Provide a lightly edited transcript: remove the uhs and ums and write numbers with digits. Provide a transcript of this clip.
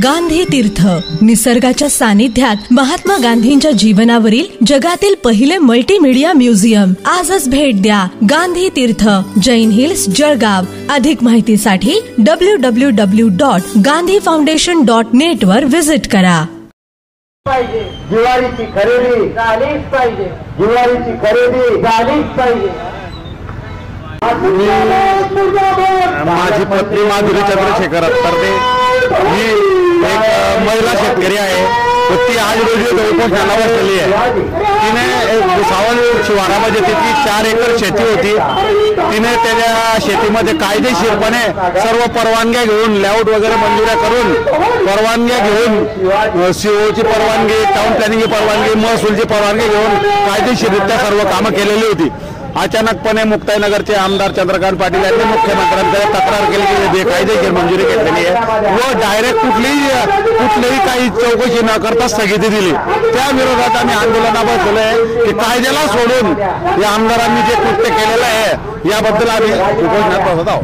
गांधी तीर्थ, निसर्गाच्या सानिध्यात महात्मा गांधींच्या जीवनावरील जगातील पहिले मल्टीमीडिया म्युझियम. आजच भेट द्या. गांधी तीर्थ, जैन हिल्स, जळगाव. अधिक माहितीसाठी www.gandhifoundation.net वर विजिट करा. दिवाळीची खरेदी झालीच पाहिजे. दिवाळीची खरेदी झालीच पाहिजे. माझी पत्नी माधुरी चंद्रशेखर अत्तरदे ही एक महिला शेतकरी आहे. ती आज रोजी उपोषणाला बसलेली आहे. तिने भुसावळ शिवारामध्ये तिची 4 एकर शेती होती. तिने त्याच्या शेतीमध्ये कायदेशीरपणे सर्व परवानग्या घेऊन, लेआउट वगैरे मंजुऱ्या करून, परवानग्या घेऊन, सीओची परवानगी, टाउन प्लॅनिंगची परवानगी, महसूलची परवानगी घेऊन कायदेशीररित्या सर्व कामं केलेली होती. अचानकपणे मुक्ताईनगरचे आमदार चंद्रकांत पाटील यांनी मुख्यमंत्र्यांकडे तक्रार केली की बेकायदेशीर मंजुरी घेतलेली आहे व डायरेक्ट कुठलीही काही चौकशी न करता स्थगिती दिली. त्या विरोधात आम्ही आंदोलनावर बसलो आहे की कायद्याला सोडून या आमदारांनी जे कृत्य केलेलं आहे याबद्दल आम्ही उपोषणात बसत आहोत.